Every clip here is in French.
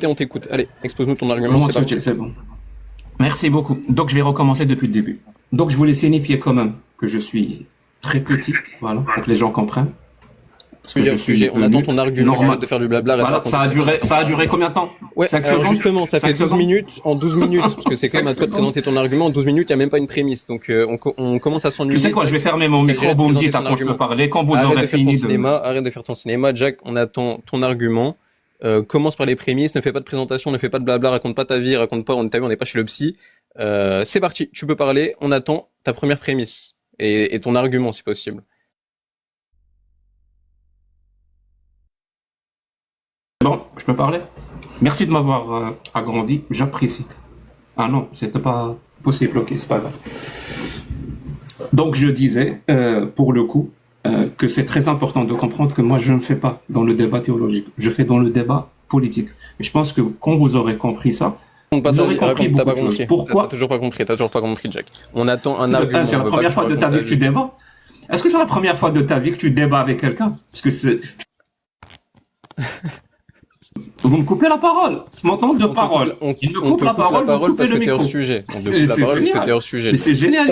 Et on t'écoute. Allez, expose-nous ton argument, Comment c'est parti. c'est bon. Merci beaucoup. Donc, je vais recommencer depuis le début. Donc, je voulais signifier quand même que je suis très petit, voilà, pour que les gens comprennent. Parce que je suis on attend ton argument, normal. arrête de faire du blabla. Voilà, ça a duré combien de temps? Ouais, 5 alors secondes justement, ça 5 fait 12 secondes minutes. En 12 minutes, parce que c'est quand même à toi de présenter ton argument, en 12 minutes, il n'y a même pas une prémisse. Donc, on commence à s'ennuyer. Tu sais quoi, je vais fermer mon micro, vous me dites à quand je peux parler, quand vous aurez fini de... Arrête de faire ton cinéma. Jack, on attend ton argument. Commence par les prémices, ne fais pas de présentation, ne fais pas de blabla, raconte pas ta vie, raconte pas, on n'est pas chez le psy. C'est parti, tu peux parler, on attend ta première prémisse et ton argument si possible. Bon, je peux parler? Merci de m'avoir agrandi, j'apprécie. Ah non, c'était pas possible, ok, c'est pas grave. Donc je disais, pour le coup, que c'est très important de comprendre que moi je ne fais pas dans le débat théologique, je fais dans le débat politique. Et je pense que quand vous aurez compris ça, vous aurez compris beaucoup de choses. Pourquoi? T'as toujours pas compris, Jack. On attend un argument. C'est la première fois de ta vie que tu débats? Est-ce que c'est la première fois de ta vie que tu débats avec quelqu'un? Parce que c'est... Vous me coupez la parole. C'est mon temps de parole. Il me coupe la parole, vous coupez le micro. On te coupe la parole parce que t'es hors sujet. Mais c'est génial.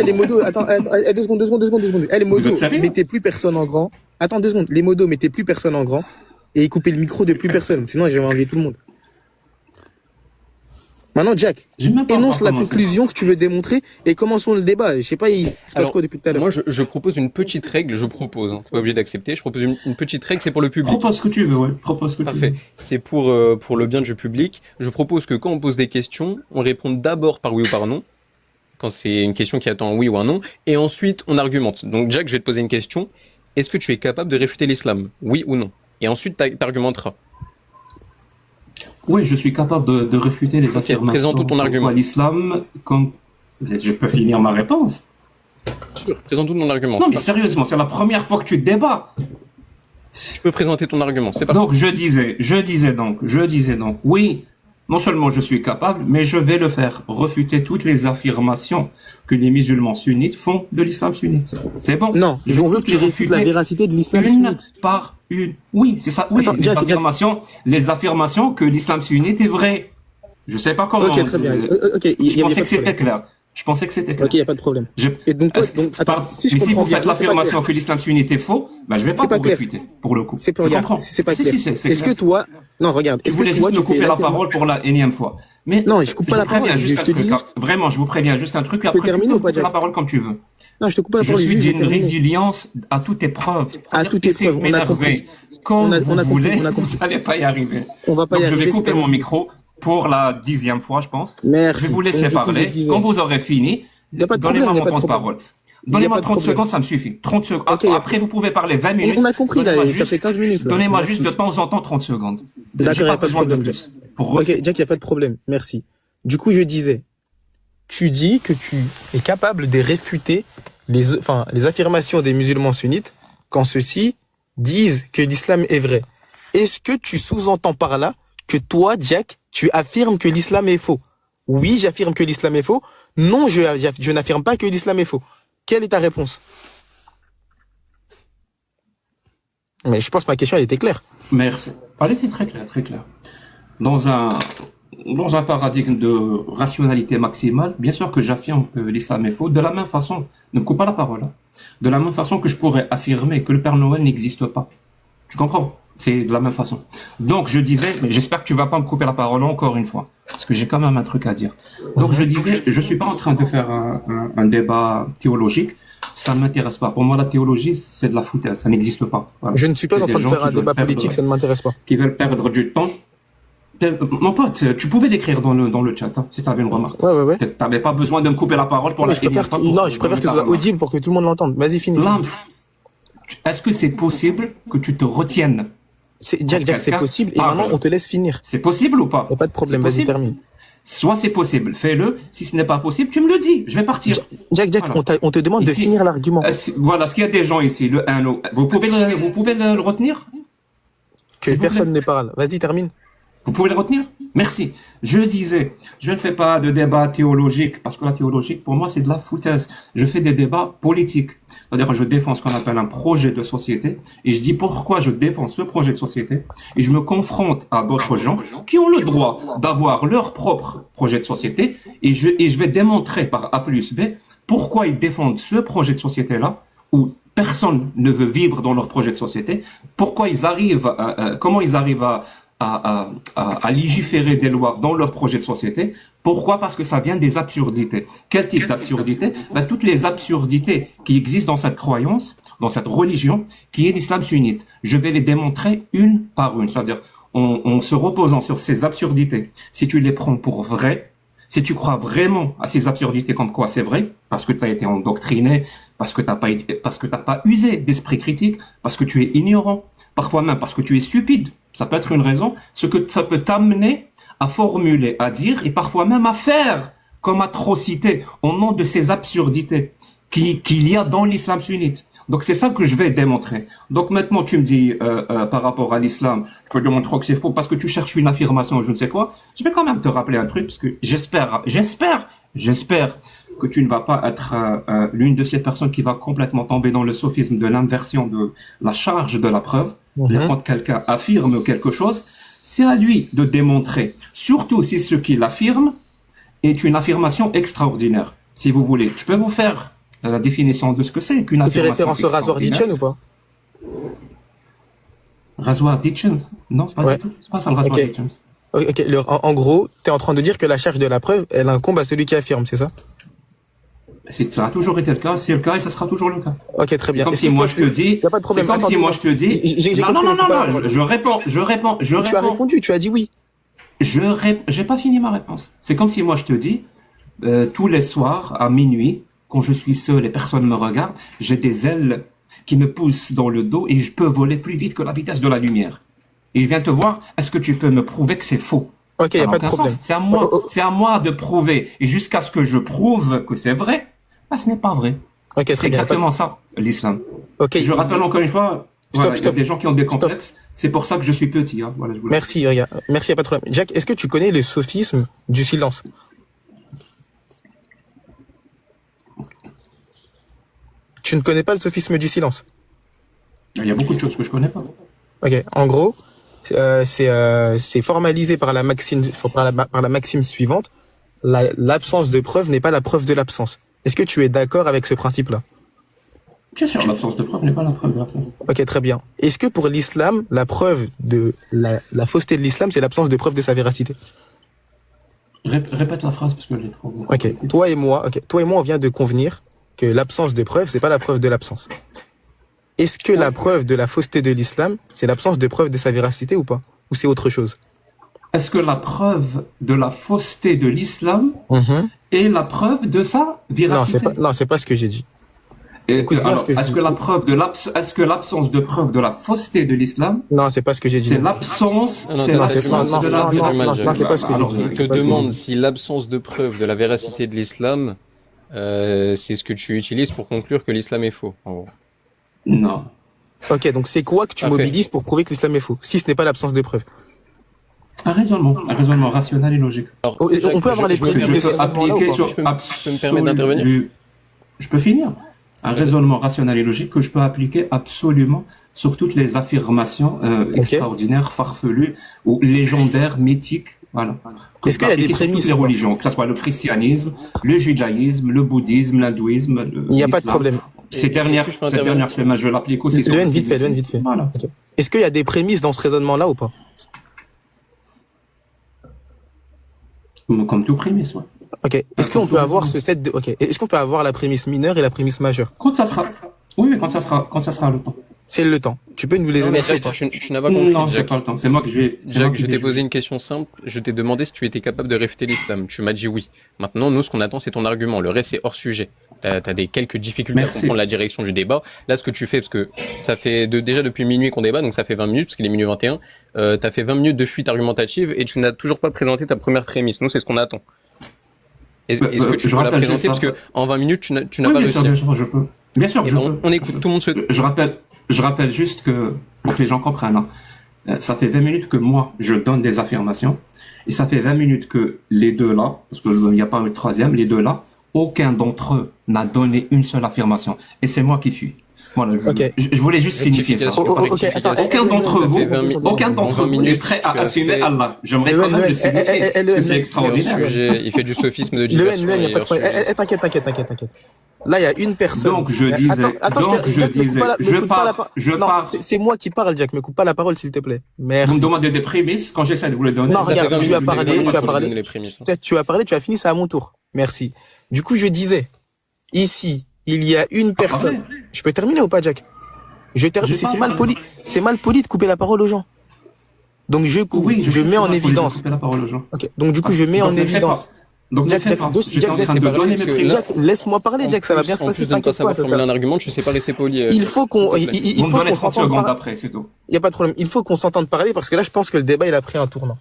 Les modos, attends, 2 secondes. Les modos, mettez plus personne en grand. Attends 2 secondes. Les modos, mettez plus personne en grand. Et coupez le micro de plus personne. Sinon, je vais enlever tout le monde. Maintenant, Jack, énonce la conclusion que tu veux démontrer et commençons le débat. Je sais pas, il se passe quoi depuis tout à l'heure? Moi, je propose une petite règle, hein. T'es pas obligé d'accepter. Je propose une petite règle, c'est pour le public. Propose ce que tu veux, ouais. Propose ce que tu veux. C'est pour le bien du public. Je propose que quand on pose des questions, on réponde d'abord par oui ou par non. Quand c'est une question qui attend un oui ou un non. Et ensuite, on argumente. Donc, Jack, je vais te poser une question. Est-ce que tu es capable de réfuter l'islam? Oui ou non? Et ensuite, t'argumenteras. Oui, je suis capable de réfuter les affirmations. Présente ton argument. L'islam, quand... Je peux finir ma réponse. Sûr, présente ton argument. Non, mais sérieusement, c'est la première fois que tu débats. Tu peux présenter ton argument, c'est parti. Donc, je disais donc, oui, non seulement je suis capable, mais je vais le faire. Refuter toutes les affirmations que les musulmans sunnites font de l'islam sunnite. C'est bon? Non, on veut que tu réfutes la véracité de l'islam sunnite. Par une. Oui, c'est ça. Oui, attends, les affirmations que l'islam sunnite est vrai. Je sais pas comment. Ok, très bien. Je pensais que c'était clair. Ok, il n'y a pas de problème. Et donc, si vous faites l'affirmation que l'islam sunnite est faux, bah, je vais pas vous réfuter, pour le coup. C'est pas clair. Est-ce que toi... Non, regarde. Je voulais juste me couper la parole pour la énième fois. Mais non, je coupe pas la parole. Vraiment, je vous préviens juste un truc. Après, tu peux couper la parole comme tu veux. Non, je te coupe pas la parole. Je suis d'une résilience à toute épreuve. À toute épreuve, on a compris. Quand vous voulez, vous n'allez pas y arriver. On va pas y arriver. Je vais couper mon micro pour la 10e fois, je pense. Merci. Je vais vous laisser parler. Quand vous aurez fini, donnez-moi mon temps de parole. Donnez-moi 30 secondes, ça me suffit. 30 secondes. Après, vous pouvez parler 20 minutes. On a compris, là, ça fait 15 minutes. Donnez-moi juste de temps en temps 30 secondes. D'accord, il n'y a pas de problème. Ok, Jack, il n'y a pas de problème. Merci. Du coup, je disais, tu dis que tu es capable de réfuter les affirmations des musulmans sunnites quand ceux-ci disent que l'islam est vrai. Est-ce que tu sous-entends par là que toi, Jack, tu affirmes que l'islam est faux? Oui, j'affirme que l'islam est faux. Non, je n'affirme pas que l'islam est faux. Quelle est ta réponse? Mais je pense que ma question, elle était claire. Merci. Elle était très claire, très claire. Dans un paradigme de rationalité maximale, bien sûr que j'affirme que l'islam est faux. De la même façon, ne me coupe pas la parole. Hein. De la même façon que je pourrais affirmer que le Père Noël n'existe pas. Tu comprends? C'est de la même façon. Donc je disais, mais j'espère que tu vas pas me couper la parole encore une fois, parce que j'ai quand même un truc à dire. Donc je disais, je suis pas en train de faire un débat théologique. Ça ne m'intéresse pas. Pour moi, la théologie, c'est de la foutaise. Ça n'existe pas. Voilà. Je ne suis pas en train de faire un débat politique, ça ne m'intéresse pas. Qui veulent perdre du temps. Mon pote, tu pouvais l'écrire dans le chat, hein, si tu avais une remarque. Ouais. Tu n'avais pas besoin de me couper la parole pour la finir. Non, je préfère que ce soit audible pour que tout le monde l'entende. Vas-y, finis. Lams, est-ce que c'est possible que tu te retiennes? Jack, c'est possible. Et maintenant, on te laisse finir. C'est possible ou pas? Il n'y a pas de problème, vas-y, termine. Soit c'est possible, fais-le. Si ce n'est pas possible, tu me le dis. Je vais partir. Jack, voilà. on te demande de finir l'argument. Voilà, est-ce qu'il y a des gens ici, le 1, vous pouvez le retenir? Que personne ne parle. Vas-y, termine. Vous pouvez le retenir? Merci. Je disais, je ne fais pas de débat théologique, parce que la théologique, pour moi, c'est de la foutaise. Je fais des débats politiques. C'est-à-dire, je défends ce qu'on appelle un projet de société, et je dis pourquoi je défends ce projet de société, et je me confronte à d'autres gens qui ont le droit d'avoir leur propre projet de société, et je vais démontrer par A plus B pourquoi ils défendent ce projet de société-là, où personne ne veut vivre dans leur projet de société, pourquoi ils arrivent, comment ils arrivent à légiférer des lois dans leur projet de société. Pourquoi? Parce que ça vient des absurdités. Quel type d'absurdité? Toutes les absurdités qui existent dans cette croyance, dans cette religion, qui est l'islam sunnite. Je vais les démontrer une par une. C'est-à-dire, en se reposant sur ces absurdités, si tu les prends pour vraies, si tu crois vraiment à ces absurdités comme quoi c'est vrai, parce que tu as été endoctriné, parce que t'as pas usé d'esprit critique, parce que tu es ignorant, parfois même parce que tu es stupide, ça peut être une raison, ce que ça peut t'amener à formuler, à dire et parfois même à faire comme atrocité au nom de ces absurdités qu'il y a dans l'islam sunnite. Donc c'est ça que je vais démontrer. Donc maintenant tu me dis par rapport à l'islam, je peux te démontrer que c'est faux parce que tu cherches une affirmation, je ne sais quoi. Je vais quand même te rappeler un truc parce que j'espère que tu ne vas pas être l'une de ces personnes qui va complètement tomber dans le sophisme de l'inversion de la charge de la preuve. Quand quelqu'un affirme quelque chose, c'est à lui de démontrer, surtout si ce qu'il affirme est une affirmation extraordinaire. Si vous voulez, je peux vous faire la définition de ce que c'est qu'une affirmation. Tu fais référence au rasoir Ditchen ou pas? Rasoir Ditchen? Non, pas du tout. C'est pas ça le rasoir Ditchen. Ok, en gros, tu es en train de dire que la charge de la preuve, elle incombe à celui qui affirme, c'est ça? Ça a toujours été le cas, c'est le cas et ça sera toujours le cas. Ok, très bien. Comme si moi je te dis. Y a pas de problème. C'est comme si moi je te dis. Non, je réponds. Tu as répondu, tu as dit oui. J'ai pas fini ma réponse. C'est comme si moi je te dis, tous les soirs, à minuit, quand je suis seul et personne ne me regarde, j'ai des ailes qui me poussent dans le dos et je peux voler plus vite que la vitesse de la lumière. Et je viens te voir, est-ce que tu peux me prouver que c'est faux? Ok, il n'y a pas de problème. C'est à moi de prouver. Et jusqu'à ce que je prouve que c'est vrai, ce n'est pas vrai. Okay, c'est exactement ça, l'islam. Okay. Je rappelle encore une fois, il y a des gens qui ont des complexes. C'est pour ça que je suis petit. Hein. Voilà, merci, regarde. Merci, il n'y a pas de problème. Jack, est-ce que tu connais le sophisme du silence? Tu ne connais pas le sophisme du silence? Il y a beaucoup de choses que je connais pas. Ok, en gros, c'est formalisé par la maxime suivante. L'absence de preuve n'est pas la preuve de l'absence. Est-ce que tu es d'accord avec ce principe-là? Bien sûr, l'absence de preuve n'est pas la preuve de l'absence. Ok, très bien. Est-ce que pour l'islam, la preuve de la fausseté de l'islam, c'est l'absence de preuve de sa véracité? Répète la phrase parce que j'ai trop. Ok, toi et moi, on vient de convenir que l'absence de preuve, c'est pas la preuve de l'absence. Est-ce que la preuve de la fausseté de l'islam, c'est l'absence de preuve de sa véracité ou pas? Ou c'est autre chose? Est-ce que la preuve de la fausseté de l'islam est la preuve de sa véracité? Non, c'est pas ce que j'ai dit. Est-ce que l'absence de preuve de la fausseté de l'islam? Non, c'est pas ce que j'ai dit. C'est l'absence de la véracité. Non, c'est pas ce que j'ai dit. Je te demande si l'absence de preuve de la véracité de l'islam, c'est ce que tu utilises pour conclure que l'islam est faux. En gros. Non. Ok, donc c'est quoi que tu mobilises pour prouver que l'islam est faux, si ce n'est pas l'absence de preuve? Un raisonnement rationnel et logique. Alors, on peut avoir les prémices de ce raisonnement-là ou pas? Je peux me permettre d'intervenir? Je peux finir. Un raisonnement rationnel et logique que je peux appliquer absolument sur toutes les affirmations extraordinaires, farfelues ou légendaires, mythiques. Voilà. Est-ce qu'il y a des prémices? Toutes les religions, que ce soit le christianisme, le judaïsme, le bouddhisme, l'hindouisme. Il n'y a pas de problème. Ces dernières semaines, je l'applique aussi. Vite fait. Voilà. Okay. Est-ce qu'il y a des prémices dans ce raisonnement-là ou pas? Comme tout prémisse, ouais. Ok. Est-ce qu'on peut avoir ce set de... Ok. Est-ce qu'on peut avoir la prémisse mineure et la prémisse majeure? Quand ça sera. Oui, mais quand ça sera le temps. C'est le temps. Tu peux nous les émettre ou pas? Tu n'as pas compris. Non, c'est pas le temps. C'est moi que je vais. Jack, je t'ai posé une question simple. Je t'ai demandé si tu étais capable de réfuter l'islam. Tu m'as dit oui. Maintenant, nous, ce qu'on attend, c'est ton argument. Le reste, c'est hors sujet. T'as quelques difficultés à comprendre la direction du débat. Là, ce que tu fais, parce que ça fait déjà depuis minuit qu'on débat, donc ça fait 20 minutes, parce qu'il est minuit 21. T'as fait 20 minutes de fuite argumentative et tu n'as toujours pas présenté ta première prémisse. Nous, c'est ce qu'on attend. Est-ce que tu peux la présenter? Parce que en 20 minutes, tu n'as pas réussi. Bien sûr, je peux. Bien sûr, je peux. On écoute, tout le monde se... Je rappelle juste que, pour que les gens comprennent, Ça fait 20 minutes que moi, je donne des affirmations. Et ça fait 20 minutes que les deux là, parce qu'il n'y a pas eu de troisième, les deux là, aucun d'entre eux n'a donné une seule affirmation. Et c'est moi qui suis. Voilà, je voulais juste signifier ça. Aucun d'entre vous n'est prêt à assumer Allah. J'aimerais quand même le signifier, parce que c'est extraordinaire. Il fait du sophisme de diversion. Le N, il n'y a pas de problème. T'inquiète. Là, il y a une personne. Donc, je parle. C'est moi qui parle, Jack. Me coupe pas la parole, s'il te plaît. Merci. Vous me demandez des prémices quand j'essaie de vous les donner. Non, regarde, tu as parlé, tu as fini, c'est à mon tour. Merci. Du coup, je disais, ici, il y a une personne. Je peux terminer ou pas, Jack? C'est mal poli. C'est mal poli de couper la parole aux gens. Donc, je mets en évidence. Ok. Donc, du coup, je mets en évidence. Donc, Jack, laisse-moi parler, Jack, ça va bien se passer, t'inquiète pas, ça. Un argument, tu sais pas rester poli. Il faut qu'on s'entende parler. Après, c'est tout. Il y a pas de problème. Il faut qu'on s'entende parler parce que là, je pense que le débat, il a pris un tournant.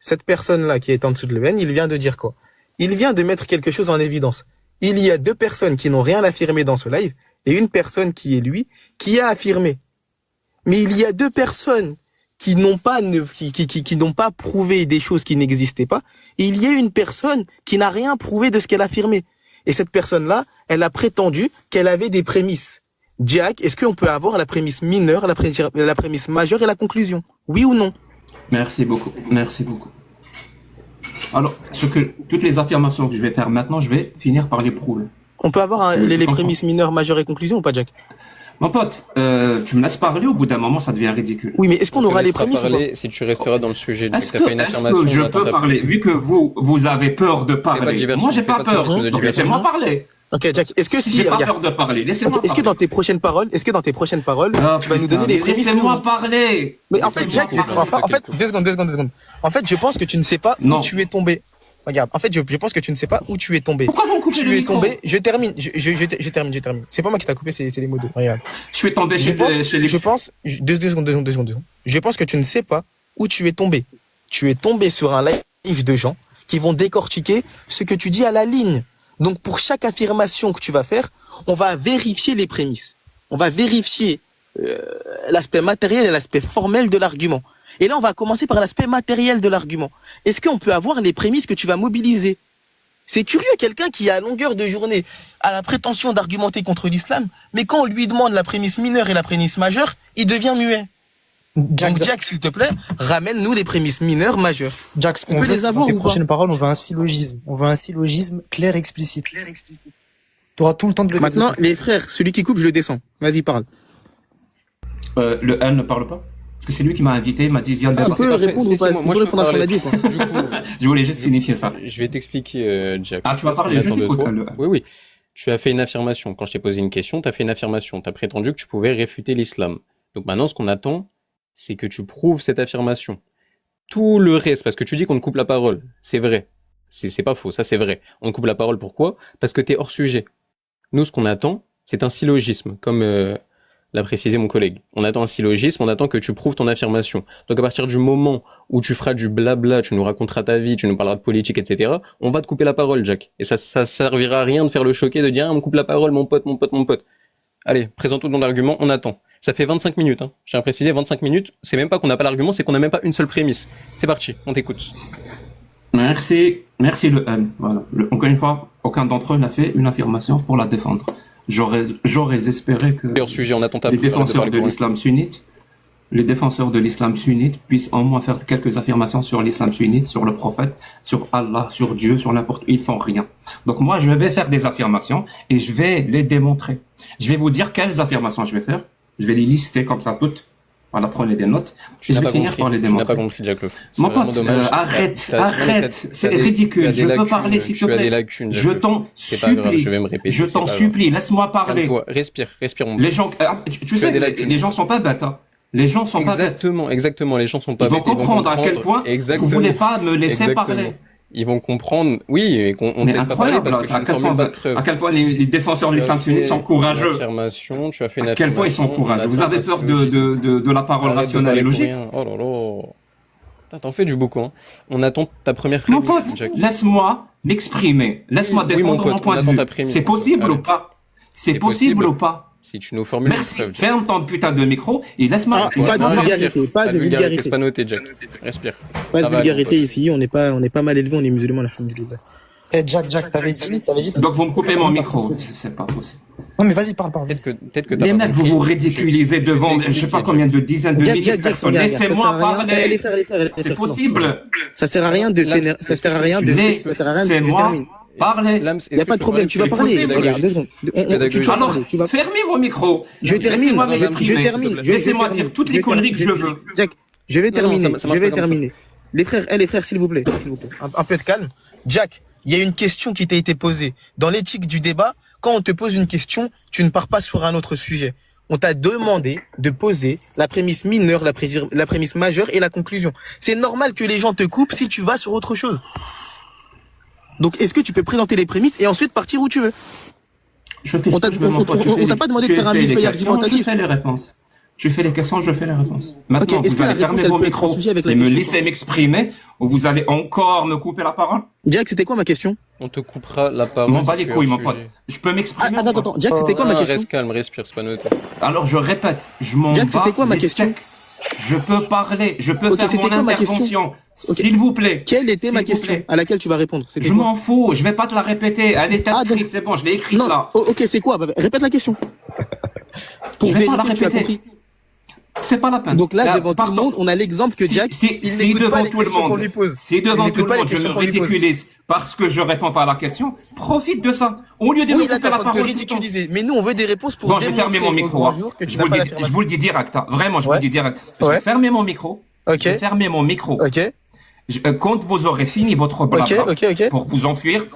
Cette personne-là qui est en dessous de l'EN, il vient de dire quoi? Il vient de mettre quelque chose en évidence. Il y a deux personnes qui n'ont rien affirmé dans ce live et une personne qui est lui, qui a affirmé. Mais il y a deux personnes qui n'ont pas prouvé des choses qui n'existaient pas. Et il y a une personne qui n'a rien prouvé de ce qu'elle a affirmé. Et cette personne-là, elle a prétendu qu'elle avait des prémices. Jack, est-ce qu'on peut avoir la prémisse mineure, la prémisse majeure et la conclusion? Oui ou non? Merci beaucoup. Alors, toutes les affirmations que je vais faire maintenant, je vais finir par les prouver. On peut avoir les prémices mineures, majeures et conclusion ou pas, Jack? Mon pote, tu me laisses parler, au bout d'un moment, ça devient ridicule. Oui, mais est-ce qu'on aura les prémices ou pas? Si tu resteras dans le sujet. Est-ce que je peux parler, vu que vous avez peur de parler? Moi, j'ai pas peur. Donc, laissez-moi parler. Ok, Jack, est-ce que si... J'ai pas peur de parler, laissez-moi parler. Est-ce que dans tes prochaines paroles, tu vas nous donner des prémices? Laissez-moi parler. Mais en fait, Jack, en fait, deux secondes. En fait, je pense que tu ne sais pas où tu es tombé. Regarde, en fait, je pense que tu ne sais pas où tu es tombé. Pourquoi vous me coupez le micro? Tombé, je termine. C'est pas moi qui t'a coupé, c'est les mots de. Regarde. Je suis tombé chez les... Je pense, deux secondes. Je pense que tu ne sais pas où tu es tombé. Tu es tombé sur un live de gens qui vont décortiquer ce que tu dis à la ligne. Donc, pour chaque affirmation que tu vas faire, on va vérifier les prémices. On va vérifier l'aspect matériel et l'aspect formel de l'argument. Et là, on va commencer par l'aspect matériel de l'argument. Est-ce qu'on peut avoir les prémices que tu vas mobiliser? C'est curieux, quelqu'un qui, à longueur de journée, a la prétention d'argumenter contre l'islam, mais quand on lui demande la prémisse mineure et la prémisse majeure, il devient muet. Donc, Jack, s'il te plaît, ramène-nous les prémices mineures, majeures. Jack, on peut les avoir ou pas? Dans tes prochaines paroles, on veut un syllogisme. On veut un syllogisme clair, explicite. Tu auras tout le temps de le développer. Maintenant, les frères, celui qui coupe, je le descends. Vas-y, parle. Le N ne parle pas? Parce que c'est lui qui m'a invité, il m'a dit viens débattre. Tu peux répondre ou pas? Tu peux répondre à ce qu'on a dit, quoi. Je voulais juste signifier ça. Je vais t'expliquer, Jack. Ah, tu vas parler, je t'écoute. Oui. Tu as fait une affirmation. Quand je t'ai posé une question, tu as fait une affirmation. Tu as prétendu que tu pouvais réfuter l'islam. Donc maintenant, ce qu'on attend, c'est que tu prouves cette affirmation. Tout le reste, parce que tu dis qu'on te coupe la parole. C'est vrai. C'est pas faux, ça c'est vrai. On te coupe la parole, pourquoi? Parce que tu es hors sujet. Nous, ce qu'on attend, c'est un syllogisme, comme l'a précisé mon collègue. On attend un syllogisme, on attend que tu prouves ton affirmation. Donc à partir du moment où tu feras du blabla, tu nous raconteras ta vie, tu nous parleras de politique, etc., on va te couper la parole, Jack. Et ça servira à rien de faire le choqué, de dire ah, on me coupe la parole, mon pote. Allez, présente-nous ton argument, on attend. Ça fait 25 minutes, hein. J'ai précisé 25 minutes. C'est même pas qu'on n'a pas l'argument, c'est qu'on n'a même pas une seule prémisse. C'est parti, on t'écoute. Merci le N. Voilà. Encore une fois, aucun d'entre eux n'a fait une affirmation pour la défendre. J'aurais espéré que les défenseurs de l'islam sunnite, puissent au moins faire quelques affirmations sur l'islam sunnite, sur le prophète, sur Allah, sur Dieu, sur n'importe où. Ils font rien. Donc moi, je vais faire des affirmations et je vais les démontrer. Je vais vous dire quelles affirmations je vais faire. Je vais les lister comme ça toutes. Voilà, prenez des notes. Et je vais finir par les démontrer. Tu n'as pas compris, Jack. Mon pote, arrête. C'est ridicule. Je peux parler, s'il te plaît. Je t'en supplie. Laisse-moi parler. Respire, mon Les gens, tu sais, les gens sont pas bêtes, hein. Les gens sont pas bêtes. Exactement, les gens sont pas bêtes. Ils vont comprendre à quel point vous voulez pas me laisser parler. Ils vont comprendre, oui, et qu'on mais incroyable, à quel point les défenseurs de l'islam sunnite sont courageux. À quel point ils sont courageux. Vous avez peur de la parole rationnelle et logique. Oh là là. T'en fais du beaucoup, hein. On attend ta première prémisse. Mon pote, laisse-moi m'exprimer. Laisse-moi défendre mon point de vue. C'est possible ou pas? C'est possible ou pas? Si tu nous formules Merci. une preuve. Ferme ton putain de micro et laisse-moi. Ah, pas de vulgarité, pas de vulgarité. C'est pas noté, Jack. Respire. Pas de Ça va, vulgarité allez, ici, on n'est pas mal élevés, on est musulmans, alhamdoulilah. Eh, Jack, t'avais dit. Donc vous me coupez mon micro. C'est pas possible. Non, mais vas-y, parle. Peut-être que t'as Les pas mecs, vous compris. vous ridiculisez devant, je sais pas combien de dizaines de milliers de personnes. Laissez-moi parler. C'est possible. Ça sert à rien de Laissez-moi parler. Lams, Il y a pas de problème, tu vas parler. Regarde, 2 secondes. Tu vas Alors, parler, tu vas fermez vos micros. Je termine, Laissez-moi je m'exprimer. termine. Laissez-moi dire toutes les conneries que je veux. Jack, je vais Non, non, terminer. ça marche pas comme ça. Les frères, s'il vous plaît. Un peu de calme. Jack, il y a une question qui t'a été posée. Dans l'éthique du débat, quand on te pose une question, tu ne pars pas sur un autre sujet. On t'a demandé de poser la prémisse mineure, la prémisse majeure et la conclusion. C'est normal que les gens te coupent si tu vas sur autre chose. Donc, est-ce que tu peux présenter les prémices et ensuite partir où tu veux? On t'a pas demandé de faire un millefeuille argumentatif. Je fais les réponses. Je fais les questions, je fais les réponses. Maintenant, Ok, est-ce vous que la allez fermer réponse, vos elle peut être micros associée avec la et me question? laisser m'exprimer ou vous allez encore me couper la parole. Jack, c'était quoi ma question? On te coupera la parole. M'en bats si les tu es couilles, hors mon pote. sujet. Je peux m'exprimer. ou pas Attends, Jack, c'était quoi ma question? Reste calme, respire, c'est pas noté. Alors je répète, je m'en Jack, bats c'était quoi ma les question? steaks. Je peux parler, je peux Ok, faire c'était mon quoi ma intervention. Ok. S'il vous plaît. Quelle était ma S'il vous question plaît. à laquelle tu vas répondre? C'était Je quoi? m'en fous, je vais pas te la répéter. Elle est Ah, écrite, donc- c'est bon, je l'ai écrite Non, là. ok, c'est quoi? Bah, répète la question. Pour Je vais pas la vérifier que tu as répéter. compris. C'est pas la peine. Donc là, devant tout le pardon. monde, on a l'exemple que Jack, Si il n'écoute pas devant les tout le questions qu'on monde, lui pose. si Il devant n'écoute tout le pas les monde, je me questions qu'on lui pose. ridiculise parce que je réponds pas à la question, profite de ça. Au lieu de me Oui, là, couper t'es en la train de te parole tout le temps. ridiculiser. Mais nous, on veut des réponses pour Bon, j'ai démontrer fermé mon au micro. grand hein. jour que tu Je n'as vous pas le dis, je l'affirmation. vous le dis direct. Hein. Vraiment, je vous Ouais. le dis direct. Ouais. J'ai fermé mon micro. Ok. J'ai fermé mon micro. Ok, Quand vous aurez fini votre blabla ok. pour vous enfuir,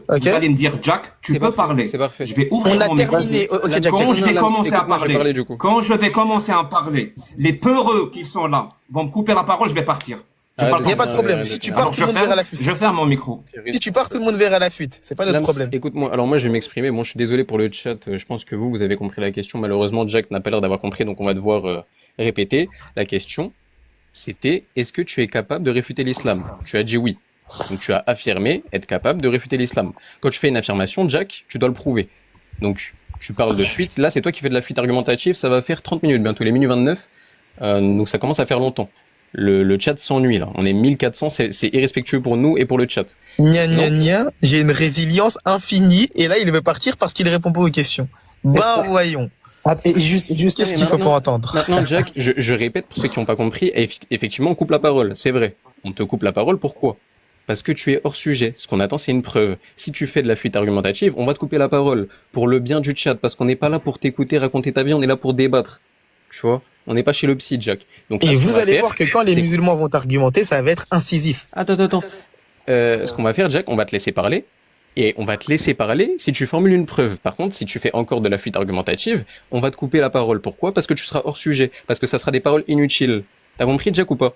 ok. vous allez me dire, Jack, tu C'est peux parfait, parler. c'est parfait. Je vais ouvrir On a mon micro. terminé. Ok, Jack, Quand Jack. je vais Là, commencer à écoute-moi, je vais parler, du coup. quand je vais commencer à parler, les peureux qui sont là vont me couper la parole, je vais partir. Je Arrête parle de- Il n'y a pas de problème. Arrête Si de- tu Alors, pars, tout le monde verra la fuite. je ferme mon micro. Si tu pars, tout le monde verra la fuite. C'est pas notre Lams, problème. écoute-moi, alors moi je vais m'exprimer. Bon, je suis désolé pour le chat. Je pense que vous avez compris la question. Malheureusement, Jack n'a pas l'air d'avoir compris, donc on va devoir répéter. La question, c'était est-ce que tu es capable de réfuter l'islam? Tu as dit oui. Donc tu as affirmé être capable de réfuter l'islam. Quand tu fais une affirmation, Jack, tu dois le prouver. Donc tu parles de fuite. Là, c'est toi qui fais de la fuite argumentative. Ça va faire 30 minutes, bientôt les minutes 29. Donc ça commence à faire longtemps. Le chat s'ennuie là. On est 1400, c'est irrespectueux pour nous et pour le chat. Gna, j'ai une résilience infinie. Et là, il veut partir parce qu'il répond pas aux questions. Ben, voyons. Ah, et juste, Qu'est-ce qu'il faut pour entendre? Maintenant, Jack, je répète pour ceux qui n'ont pas compris, effectivement, on coupe la parole, c'est vrai. On te coupe la parole, pourquoi? Parce que tu es hors sujet. Ce qu'on attend, c'est une preuve. Si tu fais de la fuite argumentative, on va te couper la parole. Pour le bien du chat, parce qu'on n'est pas là pour t'écouter, raconter ta vie, on est là pour débattre. Tu vois? On n'est pas chez le psy, Jack. Donc, là, Et ce qu'on vous va allez faire, voir que quand les c'est- musulmans vont argumenter, ça va être incisif. Attends. Ce qu'on va faire, Jack, on va te laisser parler. Et on va te laisser parler si tu formules une preuve. Par contre, si tu fais encore de la fuite argumentative, on va te couper la parole. Pourquoi? Parce que tu seras hors sujet. Parce que ça sera des paroles inutiles. T'as compris, Jack, ou pas?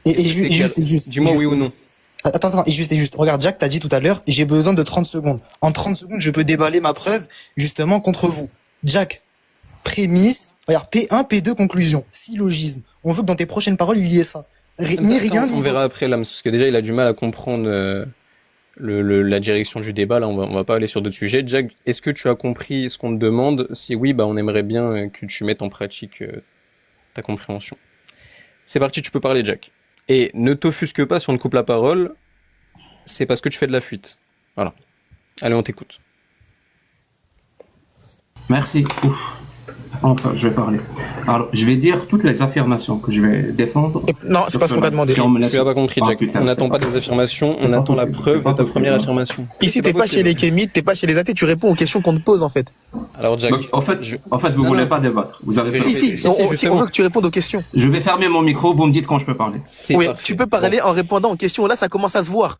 et juste. Dis-moi oui ou non. Attends, et juste. Regarde, Jack, t'as dit tout à l'heure, j'ai besoin de 30 secondes. En 30 secondes, je peux déballer ma preuve, justement, contre vous. Jack, prémisse, regarde, P1, P2, conclusion, syllogisme. On veut que dans tes prochaines paroles, il y ait ça. Ni rien, On ni verra d'autre. après, Lams, parce que déjà, il a du mal à comprendre la direction du débat. Là, on va pas aller sur d'autres sujets. Jack, est-ce que tu as compris ce qu'on te demande? Si oui, bah, on aimerait bien que tu mettes en pratique ta compréhension. C'est parti, tu peux parler, Jack. Et ne t'offusque pas si on te coupe la parole, c'est parce que tu fais de la fuite. Voilà. Allez, on t'écoute. Merci. Ouf. Enfin, je vais parler. Alors, je vais dire toutes les affirmations que je vais défendre. Non, c'est pas ce qu'on t'a demandé. Si on me laisse- Tu n'as pas compris, Ah, Jack. putain, On n'attend c'est pas des affirmations, c'est on pas attend la possible, preuve c'est pas de ta possible. première affirmation. Ici, t'es pas chez les kémites, t'es pas chez les athées, tu réponds aux questions qu'on te pose, en fait. Alors, Jack, Donc, en fait, vous Non, voulez non. pas débattre. Vous avez Si, Si, si, on justement. veut que tu répondes aux questions. Je vais fermer mon micro, vous me dites quand je peux parler. c'est Oui, parfait. tu peux parler en répondant aux questions. Là, ça commence à se voir.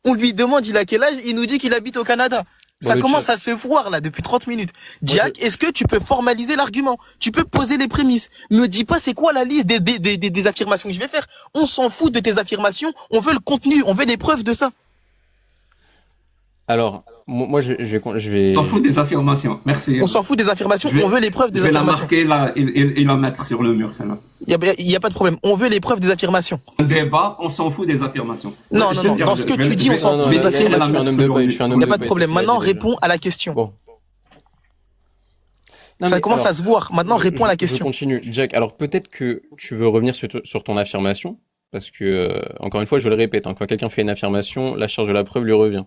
On lui demande, il a quel âge? Il nous dit qu'il habite au Canada. Bon, Ça le commence chat. à se voir, là, depuis 30 minutes. Jack, est-ce que tu peux formaliser l'argument? Tu peux poser les prémices. Ne dis pas c'est quoi la liste des affirmations que je vais faire. On s'en fout de tes affirmations. On veut le contenu. On veut les preuves de ça. Alors, moi, je vais... T'en fous des affirmations. Merci. On s'en fout des affirmations. Je vais- On veut les preuves des Je vais la affirmations. marquer là et la mettre sur le mur, celle-là. Il y a pas de problème. On veut les preuves des affirmations. Un débat, on s'en fout des affirmations. Non, Je non, vais non. dire, Dans ce que je vais- tu dis, je on vais- s'en Non, fout non, des là, il y a- affirmations. il y a un homme de boy, je suis un Il homme n'y a de pas de boy, problème. je l'ai Maintenant, déjà. réponds à la question. Bon. Non, Ça mais commence alors, à se voir. Maintenant, réponds à la je question. continue. Jack, alors peut-être que tu veux revenir sur ton affirmation, parce que, encore une fois, je le répète, hein, quand quelqu'un fait une affirmation, la charge de la preuve lui revient.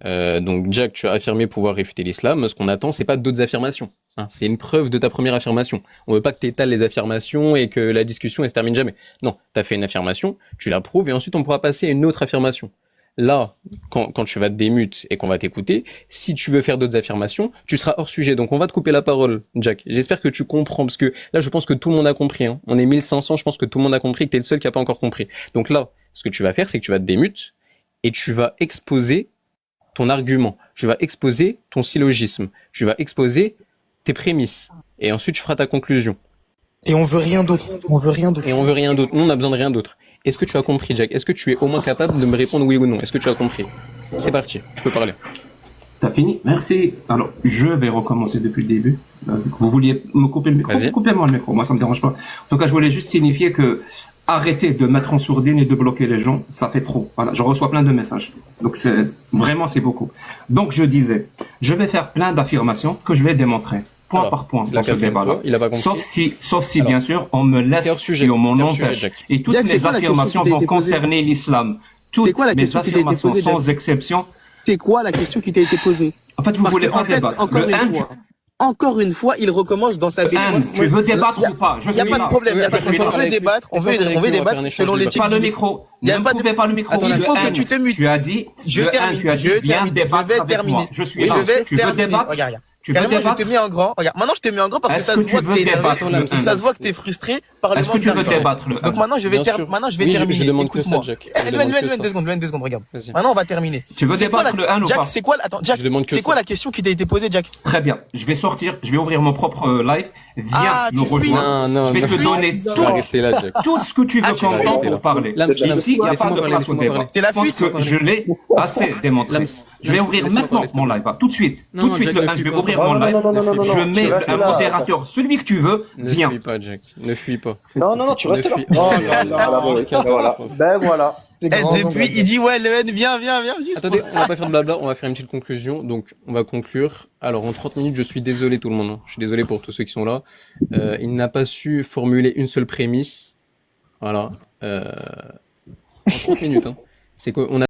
Donc, Jack, tu as affirmé pouvoir réfuter l'islam. Ce qu'on attend, c'est pas d'autres affirmations. Hein, c'est une preuve de ta première affirmation. On veut pas que tu étales les affirmations et que la discussion elle se termine jamais. Non, tu as fait une affirmation, tu la prouves et ensuite on pourra passer à une autre affirmation. Là, quand tu vas te démute et qu'on va t'écouter, si tu veux faire d'autres affirmations, tu seras hors sujet. Donc on va te couper la parole, Jack. J'espère que tu comprends, parce que là, je pense que tout le monde a compris. Hein. On est 1500, je pense que tout le monde a compris, que t'es le seul qui a pas encore compris. Donc là, ce que tu vas faire, c'est que tu vas te démute et tu vas exposer ton argument. Tu vas exposer ton syllogisme. Tu vas exposer tes prémices. Et ensuite, tu feras ta conclusion. Et on veut rien d'autre. On veut rien d'autre. Et on veut rien d'autre. Nous, on a besoin de rien d'autre. Est-ce que tu as compris, Jack? Est-ce que tu es au moins capable de me répondre oui ou non? Est-ce que tu as compris? C'est parti, tu peux parler. T'as fini? Merci. Alors, je vais recommencer depuis le début. Vous vouliez me couper le micro? Vas-y. Coupez-moi le micro, moi ça me dérange pas. En tout cas, je voulais juste signifier que arrêtez de mettre en sourdine et de bloquer les gens, ça fait trop. Voilà, je reçois plein de messages. Donc c'est beaucoup. Donc je disais, je vais faire plein d'affirmations que je vais démontrer. Point Alors, par point c'est la dans ce quatrième débat-là. fois, il a pas compris. Sauf si Alors, bien sûr, on me laisse t'es hors sujet, et on m'en t'es hors sujet, empêche. Jack. Et toutes Jack, c'est mes quoi la question affirmations qui t'a vont été posée concerner l'islam. Toutes C'est quoi la mes question qui t'a été affirmations, posée, Jack sans exception. C'est quoi la question qui t'a été posée? En fait, vous Parce voulez que, pas en fait, débattre. encore Le une un, fois, encore une fois, il recommence dans sa Anne, bêtise. tu veux débattre ou pas? Je Il n'y a suis pas de là. problème, il y a Je pas de suis problème. là. On veut débattre selon l'éthique. Pas le micro. Il y a Ne pas me de- coupez pas le micro. Attends, il faut que Anne, tu te mutes. Tu as dit, Je le termine, un, tu as dit, je viens termine, débattre je vais avec terminer. moi. Je suis Oui, là. je vais Tu veux terminer. débattre? Regarde, regarde. Tu veux Carrément, je débattre? te mets en grand. Regarde, maintenant je te mets en grand parce que Est-ce ça que se tu voit que veux t'es énervé débattre, le et que un? ça se voit que t'es frustré par le Est-ce que manque tu veux d'arguments. débattre, le Donc un? maintenant je vais Bien sûr. Oui, je terminer. demande que ça, Écoute-moi. Jack. Je demande que ça. 2 secondes, regarde. Vas-y. Maintenant on va terminer. Tu veux C'est quoi débattre le un ou Jack, pas? c'est quoi attends, Jack, Je demande que c'est quoi ça. la question qui t'a été posée, Jack? Très bien. Je vais sortir, je vais ouvrir mon propre live. Viens Ah, nous tu fuis. rejoindre. Non, Je vais non, te non. donner Tu vas rester là, Jack. tout ce que tu veux Ah, tu comme fuis. temps pour parler. Lams, Ici, il n'y a laisse-moi pas de parler, place au laisse-moi débat. parler. C'est la Je pense fuite. que je l'ai assez démontré. Lams, Je vais ouvrir laisse-moi maintenant parler, mon live. Tout de suite. Non, Tout de suite Jack, le ne 1. Je fuis vais pas. ouvrir Non, mon non, live. non, non, non, non, non, Je tu mets restes un là. modérateur. Celui que tu veux, Ne viens. fuis pas, Jack. Ne fuis pas. Non, non, non, tu Ne restes là. fuis- Oh là là, ben voilà. Ben voilà. Eh, depuis, il dit ouais, le N, viens, juste Attendez, pour- on va pas faire de blabla, on va faire une petite conclusion. Donc, on va conclure. Alors, en 30 minutes, je suis désolé tout le monde. Hein. Je suis désolé pour tous ceux qui sont là. Il n'a pas su formuler une seule prémisse. Voilà. En 30 minutes. Hein. C'est qu'on a